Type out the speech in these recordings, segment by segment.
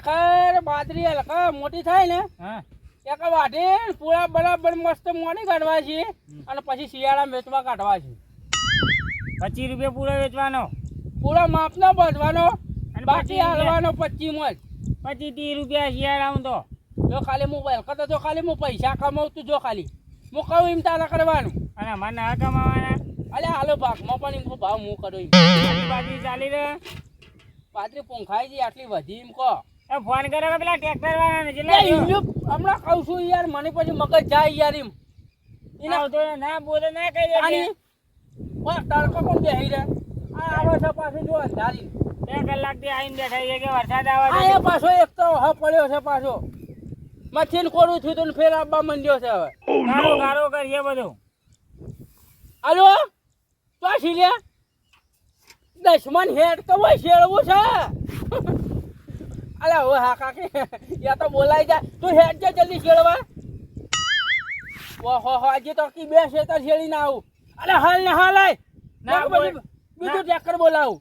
આખર બાજરી હલકા મોટી થાય ને હા એક વાઢી પૂરા બરાબર મસ્ત મોની કાઢવા છે અને પછી શિયાળા વેચવા કાઢવા છે 25 રૂપિયા પૂરો વેચવાનો પૂરા માપનો બાંધવાનો અને બાકી 25 હાલવાનો 25 માં જ 25-30 રૂપિયા શિયાળામાં તો જો ખાલી મોબાઈલ કરતો જો ખાલી હું પૈસા કમાવું તું જો ખાલી હું કહું એમ તારા કરવાનું અને મને ના કમાવાના અલે હાલો ભાગમાં પણ એમ ભાવ હું કરું એમ બાજુ ચાલી રહ્યો પાત્રી પોંખાઈ છે આટલી વધી એમ કહો ફોન કર્યો કે પેલા ટ્રેક્ટર વાળાને લે હમણાં કહું છું યાર મને પછી મગજ જાય યાર એમ એના ના બોલે ના કહી દે આની તડકો પણ બેહી રહે આ આવે છે પાછું જો અંધારી 2 કલાકથી આવીને બેઠા છે કે વરસાદ આવે આ પાછો એક તો હ પડ્યો છે પાછો મથીન કોરું થયું તો ફેર આવવા માંડ્યો છે હવે ગારો કરીએ બધું હાલો તો શીલ્યા દશમન હેડ તો હોય શેળવું છે અલે હવે હા કાકી યા તો બોલાઈ જાય તું હેડ છે જલ્દી શેળવા ઓહો આજે તો કી બે શેતર શેળી ના આવું અલે હાલ ને હાલ આય ના બીજું ટ્રેક્ટર બોલાવું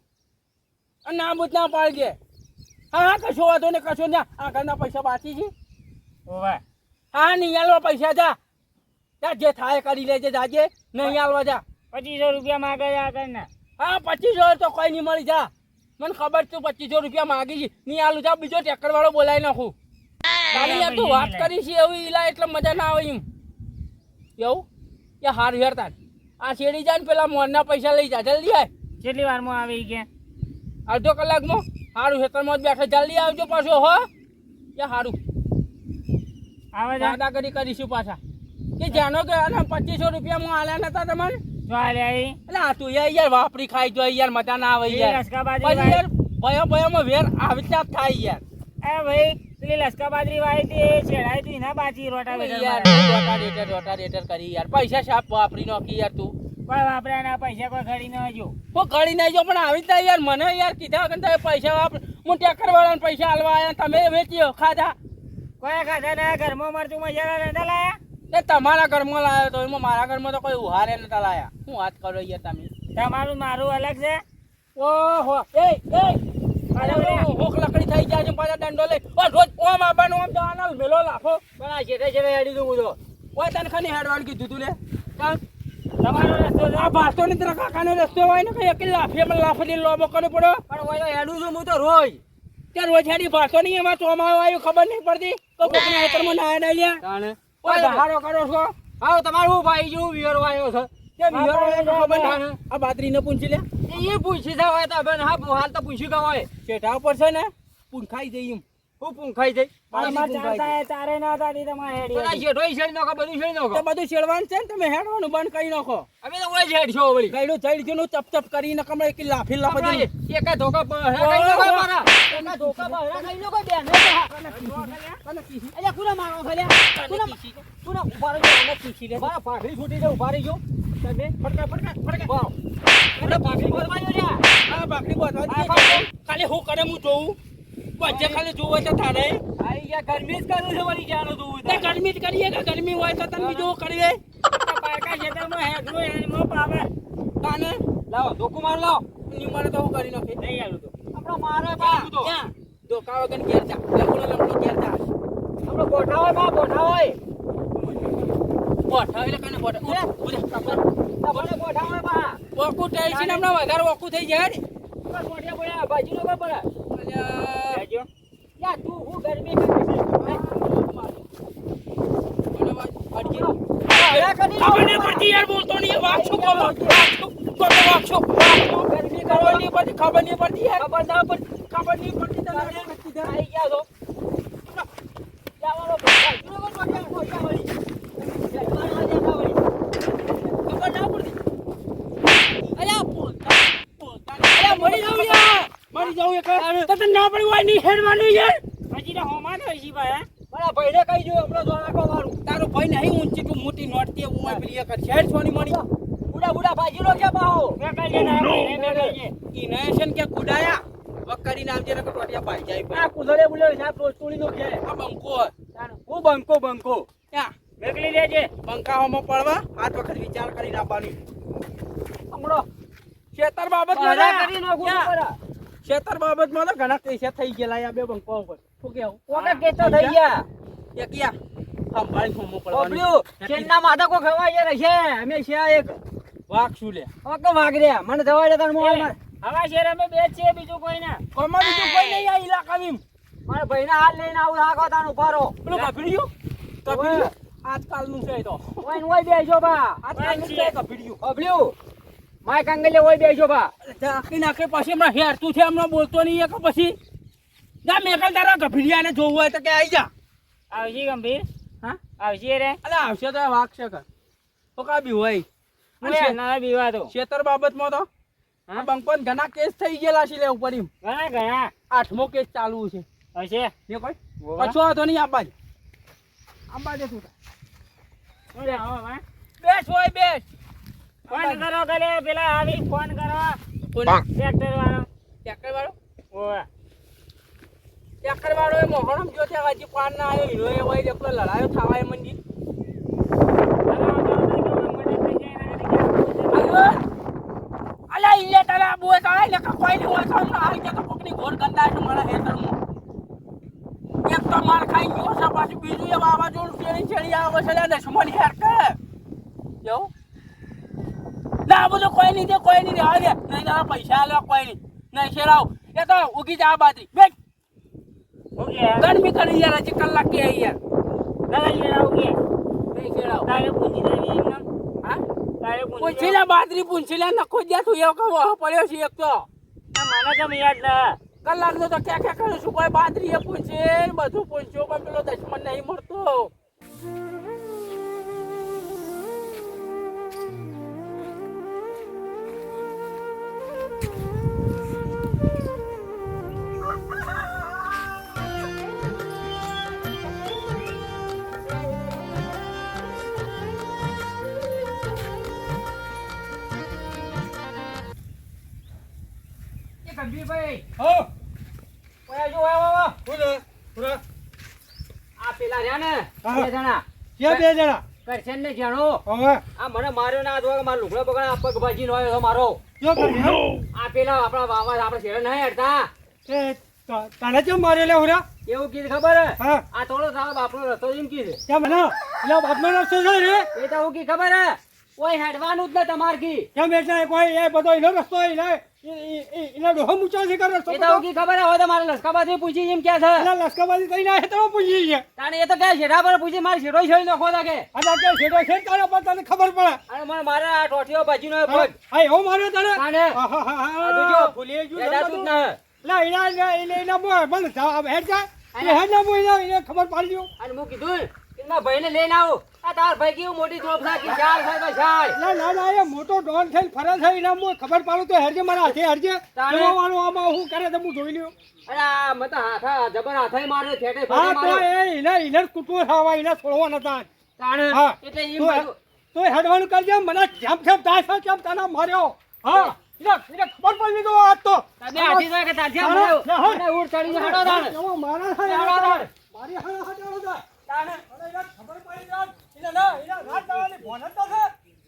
અને ના બુત ના પાડજે હા કશો વાંધો ને કશો ને આ ઘરના પૈસા બાકી છે ઓવા હા નહીં આલવા પૈસા જા જે થાય કરી લેજે જાજે નહીં આલવા જા 2500 રૂપિયા માંગે છે આગળના હા 2500 તો કોઈ નહીં મળી જા મને ખબર તું 2500 રૂપિયા માંગી છે નહીં આલું જા બીજો ટ્રેક્ટર વાળો બોલાવી નાખું તારી યાર તું વાત કરી છે એવી ઈલા એટલે મજા ના આવે એમ એવું કે હાર હેરતા આ શેડી જાય ને પેલા મોરના પૈસા લઈ જા જલ્દી આય કેટલી વારમાં આવી ગયા અડધો કલાકમાં સારું ખેતરમાં જ બેઠા જલ્દી આવજો પાછો હો યા સારું આવે દાદાગીરી કરીશું પાછા કે જાણો કે 2500 રૂપિયામાં આલ્યા નતા તમને જો આલે આવી એટલે આ તું યાર વાપરી ખાઈ જો યાર મજા ના આવે યાર લસકા બાજરી પછી યાર ભયો વેર આવી ચાપ થાય યાર એ ભાઈ પેલી લસકા બાજરી વાળી હતી છેડાઈ હતી ના બાજી રોટા રોટાવેટર કરી યાર પૈસા સાપ વાપરી નાખી યાર તું કોઈ વાપરે ના પૈસા કોઈ ઘડી ન જો હું ઘડી નહીં જો પણ આવી જ યાર મને યાર કીધા કે તમે પૈસા વાપર હું ટેકર વાળાને પૈસા આલવા આયા તમે વેચ્યો ખાધા કોઈ ખાધા ના ઘરમાં મરચું મસાલા નતા લાયા એ તમારા ઘરમાં લાવ્યો તો એમાં મારા ઘરમાં તો કોઈ ઉહારે નતા લાયા હું વાત કરો યાર તમે તમારું મારું અલગ છે ઓહો એ હોક લકડી થઈ જાય છે પાછા દંડો લઈ ઓ રોજ ઓમ આવવાનું આમ જવાના મેલો લાખો પણ આ છેટે હેડી દઉં તો ઓય તને ખાલી હેડવાનું કીધું તું લે તમારો રસ્તો આ ભાસ્તો ને તારા કાકાનો રસ્તો હોય ને કઈ એક લાફે મને લાફે લોબો કરવો પડો પણ હોય તો હેડું છું હું તો રોજ ત્યાં રોજ હેડી ભાસ્તો નહીં એમાં ચોમાયો આવ્યું ખબર નહીં પડતી તો કોકના હેતરમાં ના હેડાઈ તાણે ઓય હારો કરો છો આવ તમારું ભાઈ જેવું વિયર વાયો છે કે વિહર વાળાને ખબર ના આ બાદરીને પૂંછી લે એ પૂછી જાવ હોય તો બેન હા હાલ તો પૂછ્યું કે હોય શેઠા ઉપર છે ને પૂંખાઈ જઈ એમ હું પૂંખાઈ જઈ આમાં ચાલતા તારે ના તારી તમારે હેડી પેલા શેઠો શેડી નાખો બધું શેડી નાખો તો બધું શેડવાનું છે ને તમે હેડવાનું બંધ કરી નાખો અમે તો ઓય હેડ છો વળી ગઈડું જઈ ગયું ચપ ચપ કરીને કમળે કે લાફી લાફી એક ધોકા બહરા કઈ નો મારા એક ધોકા બહરા કઈ નો કોઈ બેન અલ્યા કુના મારો ખલ્યા કુના ઉભા રહી ને કીસી લે બા પાઘડી છૂટી દે ઉભા રહી જો તમે ફટકા વાવ અરે પાઘડી બોલવાજો રે આ બાકડી બોધવા ખાલી હું કરે હું જોઉં બચ્ચે ખાલી જોવે તો તારે આઈ યા ગરમી જ કરું છે વળી જાણો તું તે ગરમી જ કરીએ કે ગરમી હોય તો તને બીજું કરીએ પાકા ખેતરમાં હેડરો હેડમો પાવે તાને લાવો ધોકું માર લાવો નિમાણે તો હું કરી નાખી નહીં આલું તો આપણો મારે બા ક્યાં ધોકા વગર ઘેર જા લપડો ઘેર જા આપણો બોઠા હોય બા બોઠા હોય બોઠા એટલે કને બોઠા તમને બોઠા હોય બા ઓકુ ટેન્શન હમણાં વધારે ઓકુ થઈ જાય ને બોઠિયા બોયા બાજી નો કઈ પડે અલ્યા લેજો યા તું હું ગરમી કરી ખબર નહીં પડતી યાર બોલતો નહીં વાક્ષો બોલો વાક્ષો ગરમી ખબર નહીં પડતી ખબર નહીં પડતી યાર ખબર ના પડતી ખબર નહીં પડતી તને આઈ ગયા તો જાવાનો બોઠા વળી ખબર ના પડતી અલ્યા મરી જાઉં એક તો તને ના પડી હોય નહીં હેડવાનું યાર હજી તો હોમાં તો હજી ભાઈ મારા ભાઈને કહી જો આપણો જોણાકો મારું તારો ભાઈ નહીં ઊંચી તું મોટી નોટતી ઉમર પેલી એક શેડ છોની મણી બુડા ભાજી નો કે પાહો મે કઈ ના ભાઈ મે કઈ ઇનેશન કે કુડાયા વકરી નામ જે રકો ટોટિયા ભાઈ જાય આ કુદરે બુલે સાહેબ રોજ તોડી નો કે આ બંકો હું બંકો ક્યાં મેકલી લેજે બંકાઓમાં પડવા આઠ વખત વિચાર કરીને આપવાની હમણો ખેતર બાબત મજા કરી નો ગુણ પર ખેતર બાબતમાં તો ઘણા પૈસા થઈ ગયેલા આ બે બંકો ઉપર શું કેવું કોકા કેતો થઈ ગયા એક યા સંભાળી ખોમો પડવાનું ઓબલ્યું ચેન્ના માથા કો ખવા યાર છે અમે છે એક વાઘ શું લે ઓકે વાગર્યા મને જવા દે તને મોબાઈલ માં હવા શેર અમે બે છે બીજું કોઈ ના કોમાં બીજું કોઈ નહીં આ ઇલાકામાં મારા ભાઈના હાલ લઈને આવું રાખો તાન ઉભારો પેલો કફીડિયો આજકાલનું છે એ તો ઓય બેજો બા આજકાલનું છે કફીડિયો ઓબલ્યું માય કાંગલે ઓય બેજો બા નાખી નાખે પછી હમણાં હેરતું છે હમણાં બોલતો નહીં કે પછી જા મેકલ તારા કફીડિયાને જોવું હોય તો કે આઈ જા આવજી ગંભીર હા આવજી રે અલે આવશે તો વાઘ છે કર તો કા બી હોય મને ના બીવા તો ખેતર બાબતમાં તો હા બંકોન ઘણા કેસ થઈ ગયેલા છે લે ઉપર એમ ઘણા ઘણા 8મો કેસ ચાલુ છે હશે ને કોઈ કશો વાંધો નહીં આંબા દે તું શું રે હવે બેસ હોય બેસ ફોન કરો ગલે પેલા આવી ફોન કરો કોણ ટ્રેક્ટર વાળો ટ્રેક્ટર વાળો ઓવે ટ્રેક્ટર વાળો એ મોહરમ જો છે હજી પાન ના આવ્યો હીરો એ હોય એકલો લડાયો થાવાય મંદી અલા ઇલે તલા બોય કાય ને કોઈ ની હોય તો હાલ કે તો કોકની ઘોર ગંદા છે મારા હેતરમાં એક તો માર ખાઈ ગયો છે પાછી બીજું એ બાબા જોડ છેડી આવે છે લે દશમન હેર કે જો ના બધું કોઈ નહીં દે કોઈ નહીં આવે નહીં તારા પૈસા આલો કોઈ નહીં શેરાવ એ તો ઉગી જા બાદરી બેટ ઓકે ગરમી કરી યાર હજી કલાક કે યાર દાદા શેર આવગે નહીં શેરાવ તારે પૂછી દેવી એમ હા તારે પૂછી પૂંછીલા બાદરી પૂંછીલા નખો જ્યાં તું એવો કહો પડ્યો છે એક તો મને કેમ યાદ ના કલાક તો ક્યાં કરું છું કોઈ બાદરી એ પૂંછે બધું પૂંછ્યો પણ પેલો દશમન નહીં મળતો ગંભીરભાઈ હો ઓય જો આવો પૂરા આ પેલા રહ્યા ને હા. બે જણા ક્યાં બે જણા કરશન ને જાણો હવે આ મને માર્યો ના જો મારો લુગડો બગડા પગ ભાજી નો આવ્યો મારો જો કરી આ પેલા આપણા વાવા આપણે શેર નહીં હડતા એ તારે કેમ મારે લે હોરા એવું કીધું ખબર હે હા આ થોડો સાહેબ આપણો રસ્તો એમ કીધું કેમ ના એટલે બાપનો રસ્તો છે રે એ તો હું કી ખબર હે ઓય હેડવાનું જ ન તમાર કી કેમ એટલે કોઈ એ બધો એનો રસ્તો એના ડોહો મૂચો છે કર રસ્તો એ તો હું કી ખબર હે હવે તો મારે લસકાબાથી પૂછી એમ કે છે એટલે લશ્કરબાજી કઈ ના તો પૂછી છે તાણે એ તો કે શેરા પર પૂછી મારે શેરો છોડી નાખો લાગે આ કે છેડો છે તારા પર તને ખબર પડે અને મને મારે આ ટોટીઓ ભાજી નો પગ હા એવો માર્યો તને તાણે આ તો જો ભૂલી ગયું એડા તું જ ના લા એના બોય પણ જા હેડ જા એ હેડ ના બોય એને ખબર પાડી દો અને હું કીધું એના ભાઈને લઈને આવો આ તાર ભાઈ કેવું મોટી ચોપ નાખી ચાલ થાય તો ચાલ ના ના ના એ મોટો ડોન થઈને ફરે છે એના બોય ખબર પાડું તો હેડજે મારા હાથે હેડજે તાણે. જોવાનું આમાં હું કરે તો હું જોઈ લ્યો અરે આ મત હાથા જબર હાથાઈ માર્યો ઠેઠે હા ફાટે તો માર્યો એને કુટુંબ ખાવા એને છોડવા નતા તાણે હા. એટલે એમ તો બધું તો હેડવાનું કરજે મને જેમ જેમ થાય છે કેમ તને માર્યો હા એને ખબર પડી ગયો આજ તો તમે હાથી જાય કે તારથી આમ તાણે. માર્યો અને ઉડ ચડીને હડો તાણે એવો મારા હડો હારે તાણે મારી હારે હટાડો છે તાણે અને એને ખબર પડી જાય એને ના એને રાત દાવાની ભોન જ તો છે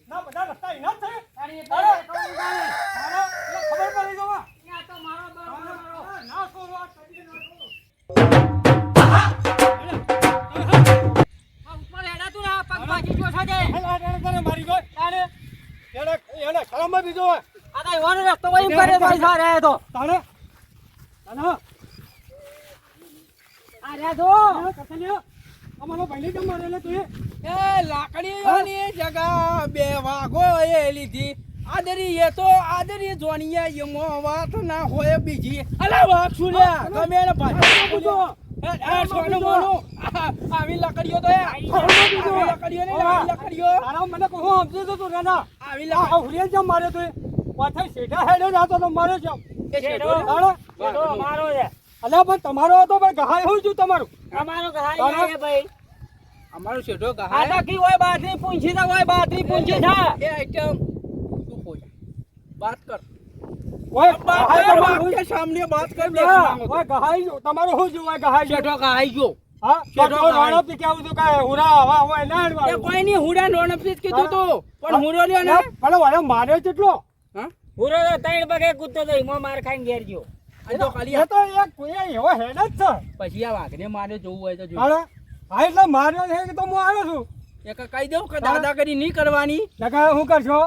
ના બધા રસ્તા એના જ છે તાણે એટલે કહું તાણે તારે એને ખબર પડી ગયો આ તો મારો બરોબર મારો ના છોડો આ કદી ના છોડો આ ઉપર હેડાતું ના પગ ભાજી જો છે તે એને મારી ગયો તાણે એને શરમ દીધો હોય આ તો એવાનો રસ્તો વળી કરે ભાઈ સારે તો તારે તારે આ રે જો કસલ્યો અમારો ભાઈને કેમ મારેલો તું એ લાકડીઓની જગા બે વાઘો એ લીધી આદરી એ તો આદરી જોનિયા એમો વાત ના હોય બીજી અલા વાઘ સુલ્યા ગમે ને ભાઈ એ સોનો મોનો આવી લાકડીઓ તો આવી લાકડીઓ ને આવી લાકડીઓ તારા મને કહો સમજે તો તું ના આવી લાકડીઓ હુરિયા કેમ મારે તું પાછા સેઠા હેડે જાતો તો મારે છે એ શેઠો. શેઠો અમારો છે અલા પણ તમારો હતો ભાઈ ગહાય હું છું તમારું અમારો કહાઈ છે ભાઈ અમારો શેઠો આ તો કી હોય બાદરી પૂંછી તો હોય બાદરી પૂંછી છે એ આઈટમ તું બોલ બાત કર ઓય બાત કે સામને બાત કર દે ઓય ગહાઈ તમારો હું જો ઓય ગહાઈ શેઠો ગહાઈ ગયો હા શેઠો રાણો પી કેવું તો કાય હુરા હવા ઓય ના એ કોઈ ની હુડા નોન પી કીધું તો પણ હુરો લ્યો ને પણ વાળો માર્યો કેટલો હા પૂરો તો 3 પગે કૂદતો તો ઈમો માર ખાઈને ઘેર ગયો આ તો ખાલી એ તો એક કોઈ એવો હેડ જ છે. પછી આ વાઘને મારે જોવું હોય તો જો હાલો. હા એટલે માર્યો છે કે તો હું આવ્યો છું. એક કહી દઉં કે દાદાગીરી નહીં કરવાની, નકા શું કરશો?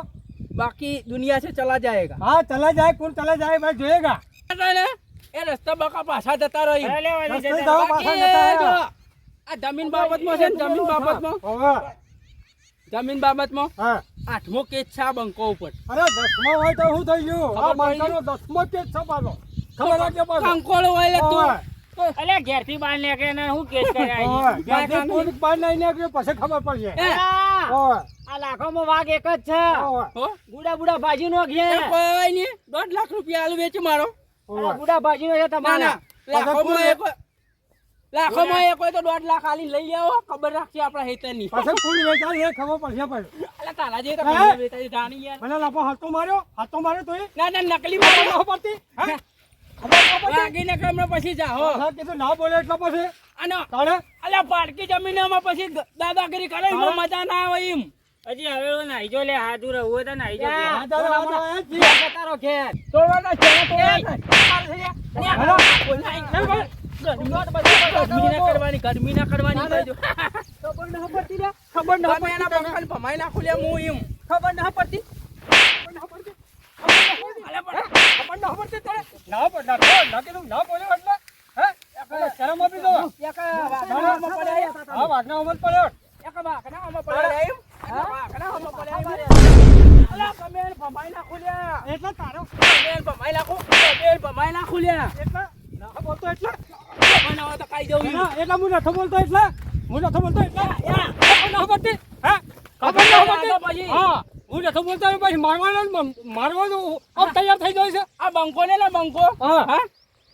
બાકી દુનિયા से चला जाएगा. હા ચલા જાય કોણ ચલા જાય ભાઈ જોયેગા. ને એ રસ્તા બકા પાછા જતા રહી. અરે લેવા દે, રસ્તે જતા જાઓ રહો. પાછા બાકી જતા જો, રહ્યા. આ જમીન બાબતમાં છે ને જમીન બાબતમાં હોવે. જમીન બાબતમાં હા 8મો કેસ છે આ બંકો ઉપર. અરે 10મો હોય તો શું થઈ ગયું? આ ખબર પડી? બંકાનો 10મો કેસ છે પાછો. ખબર રાખજો પાછો. કંકોળો હોય લે તું. હોવે. અલે ઘેરથી બહાર નીકળે ને હું કેસ કરાય હોવે. ગાંધી પોલીસ બહાર નહીં નીકળ્યો પછી ખબર પડશે. એ, હોવે. આ લાખોમાં વાઘ એક જ છે હોવે. હો? બુડા બુડા ભાજી નો ઘે એ કોઈ નહીં, 1.5 લાખ રૂપિયા આલુ વેચી મારો. હોવે. બુડા ભાજી નો છે ના તમારા ના, લાખોમાં એક હોય તો 1.5 લાખ આલીને લઈ આવો, ખબર રાખશે આપણા હેતરની. પછી કુલ વેચાય એ ખબર પડશે પછી. અલા તારા જે તો હે? કોઈ વેચાઈ જાણી યાર. મને લાપો હાથો માર્યો તોય ના ના, નકલી ખબર મારો. ન પડતી. હે? ખબર ન પડતી. લાગીને કે હમણાં પછી જા હો. હા, કીધું ના બોલે એટલે પછી અને તાણે અલ્યા પાડકી જમીનમાં પછી દાદાગીરી કરે એમાં મજા ના આવે એમ. હજી હવે નાઈ જો લે હાથ દૂર હોય તો નાઈ જો આ તારે હમણાં એ જ છે. તારો ઘેર તોડવાના છે ને તોડવાના. ગરમી ના કરવાની, ગરમી ના કરવાની કહેજો. ખબર ન પડતી લે ખબર ન તમે એના બંકાને ભમાઈ નાખું લે હું એમ. ખબર ન પડતી અલ્યા પણ ખબર ન પડતી તારે? ના પડે, ના કીધું ના બોલ્યો એટલે હે? એટલે શરમ આપી દો. એક વાઘનામાં પડ્યા એમ. હા, વાઘના અમલ પડ્યો. એક વાઘનામાં પડ્યા એમ. વાઘનામાં પડ્યા એમ. અલ્યા તમે એને ભમાઈ નાખું લે. એટલે તારો તમે એને ભમાઈ નાખું. તમે એને ભમાઈ નાખું લે. એટલે ના બોલતો એટલે ભમાઈ ના હોય તો ખાઈ દઉં એમ. ના, એટલે હું નતો બોલતો એટલે હું નતો બોલતો એટલે ખબર ન પડતી હે? ખબર ન પડતી પછી હા, હું નતો બોલતો એટલે પછી મારવાનો આમ તૈયાર થઈ જાય છે. આ બંકો ને બંકો હા.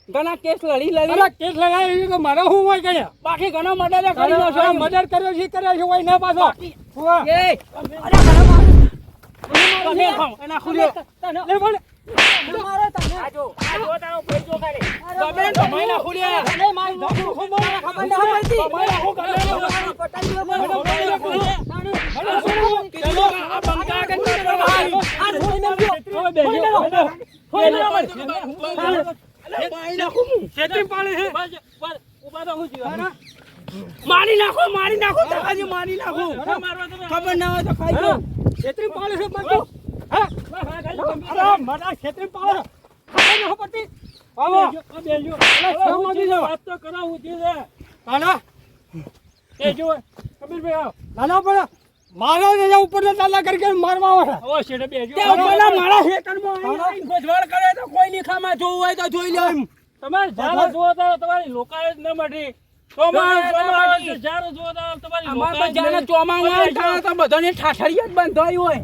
ઘણા કેસ લડી અરે કેસ લગાવી તો મારે શું હોય ગયા? બાકી ઘણા મર્ડર કરી નાખો એમ. મદદ કર્યો છે હોય ના પાછો બાકી હોવે. એ તમે ખાઓ એના ખુલ્યો લે બોલ. મારે તને આ જો તારો પૈસો ખાલી તમે ભમાઈ ના ખુલ્યા તને મારી ધોકો ખબર ન પડતી ભમાઈ નાખું કીધું આ બંકા આગળ નહીં કરવાનું. આ ધોઈ નાખ્યો ભમાઈ નાખું હું. છેતરી પાડે છે. મારી નાખો તકાજી મારી નાખો. ખબર ના હોય તો ખાઈ દો. છેતરી પાડે છે બધું. હે? અરે મારા છેતરી પાડે છે. ખબર ન પડતી. આવો. અરે શરમ આવી જાવ. કાના? નાના પણ મારા ને ઉપર દાદા કરી મારવા આવે. તે ઉપરના મારા ખેતરમાં આવીને ગોઠવણ કરે તો કોઈ ની ખામાં જોવું હોય તો જોઈ લો એમ. તમારે જારો જોવો તો તમારી લોકાય જ ન મળી. અમાર તો જ્યારે ચોમાસું આવે ત્યારે તો બધાને ઠાઠડીએ જ બંધાઈ હોય.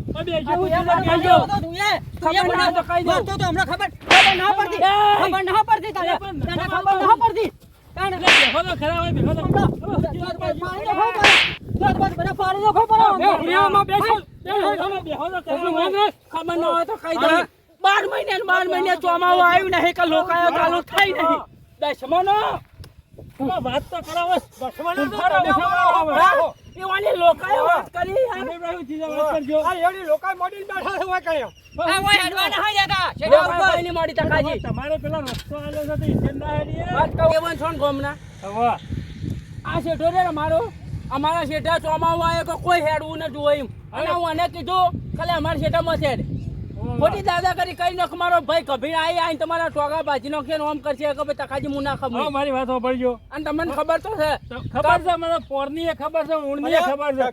ખબર ના તો કહી દો તો હમણાં ખબર ના પડતી ખબર ના પડતી તને તને ખબર ના પડતી તને ખબર ના હોય તો કહી દો. 12 મહિને ચોમાસું આવ્યું નહીં કે લોકાયો ચાલુ થઈ નહીં. દસમાનો વાત તો કરાવો. એવાની લોકાયો વાત કરી યાર. લોકાય મોડી બેઠા છે હોય કયો. લોકાયો કોઈની મોડી તકાજી. તમારે પેલા રસ્તો આલ્યો છે તો ઇન્જિન ના હેડીએ. વાત કહું એવન છો ને ગોમના. હવે આ શેઠો રે અમારો અમારા શેઠા ચોમાસું આવે કે કોઈ હેડવું ન જોવે એમ. અને હું એને કીધું ખાલી અમારા શેઠામાં છે જ. ખોટી દાદા કરી કઈ નખ મારો ભાઈ કભી આવીને તમારા ટોગા ભાજી નાખશે ને ઓમ કરશે કે ભાઈ તકાજી હું ના ખબર. મારી વાત સાંભળજો. અને તમને ખબર તો છે. ખબર છે મને પોરની એ ખબર છે ઊંડની એ ખબર છે.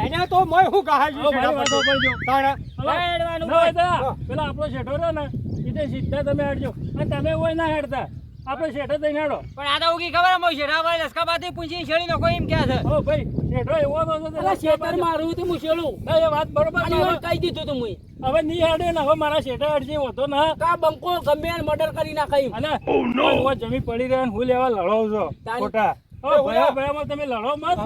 હેને તો મોય હું કહા છું. મારી વાત સાંભળજો. તારા પેલા આપણો શેઠો રહ્યો ને એ સીધા તમે હેડજો અને તમે હોય ના હેડતા આપણે શેઠો દઈને હેડો. પણ આ તો ઉગી ખબર અમે શેઠા ભાઈ લસકાબાથી પૂછી છેડી નો કોઈ એમ ક્યાં છે ઓ ભાઈ શેઠો એવો તો છે પેલા શેતર મારું હતું મુશેલું. ના, એ વાત બરોબર અને છે. એવું કહી દીધું તું મુઈ. હવે નહીં હેડે ને હવે મારા શેઠા હેડજે હોતો ના કા બંકો ગમે એને મર્ડર કરી નાખાય એમ. અને જમીન પડી રહે ને હું લેવા લડો છો તારી- ખોટા હવે ભયા ભયામાં તમે લડો મત.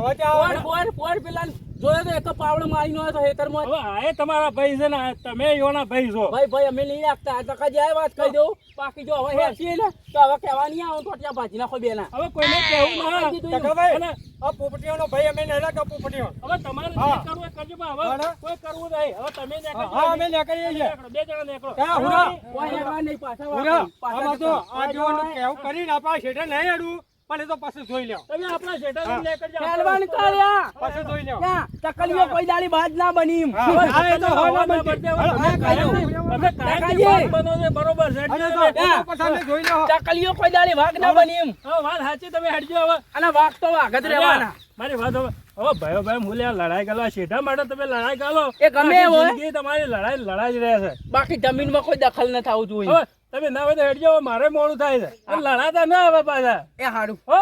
પોર પેલા જોયો તો એક તો પાવડો મારીનો હતો ખેતરમાં. હવે આ એ તમારા ભાઈ છે ને, આ તમે યોના ભાઈ છો. ભાઈ અમે નહીં રાખતા આ ટકા જાય વાત કહી દઉં. બાકી જો હવે હેસીએ ને તો હવે કહેવા નહીં આવું તો ત્યાં ભાજી નાખો બેના. હવે કોઈને કહેવું ના. ટકાભાઈ, અને આ પોપટીઓનો ભાઈ અમે નહીં રાખતા પોપટીઓ. હવે તમારે જે હા. કરવું એ કરજો, પણ હવે કોઈ કરવું નહીં. હવે તમે નીકળજો. હા, અમે નીકળીએ છીએ. નીકળો, બે જણા નીકળો. ક્યાં હુરા? કોઈ હેરવા નહીં પાછા હુરા, પાછા આમાં તો આ જોવાનું કેવું કરીને આપણા શેઠે નહીં અડવું, પણ એ તો પછી જોઈ લ્યો. તમે આપણા શેઠર હા. નીકળજો. હેરવાન કર્યા. પછી જોઈ લ્યો. ક્યાં તકલીઓ કોઈ દાડી બાદ ના બની એમ. હા, હવે હા, એ તો તમે હવે હવાના બનતી. બદલે હા, તમે હા, કાયમ- કાયમ. તમે કાયમની કાકાજી. વાત બનો છો, બરોબર છે. અને તો હા. પછી અમે જોઈ લ્યો. તકલીઓ કોઈ દાડી વાઘ ના બની એમ. હવે વાત સાચી, તમે હટજો હવે. અને વાઘ તો વાઘ જ રહેવાના. મારી વાત હવે ભાઈઓ ભાઈ મૂલ્ય લડાઈ કરો, શેઠા માટે તમે લડાઈ કરો. એ ગમે આખી હોય. જિંદગી તમારી લડાઈ જ રહે છે. બાકી જમીનમાં કોઈ દખલ ન થવું જોઈએ. હવે તમે ના હોય તો હેડજો, હવે મારે મોડું થાય છે. અને લડાતા ના હવે પાછા. એ હારું. હો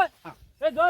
એ જો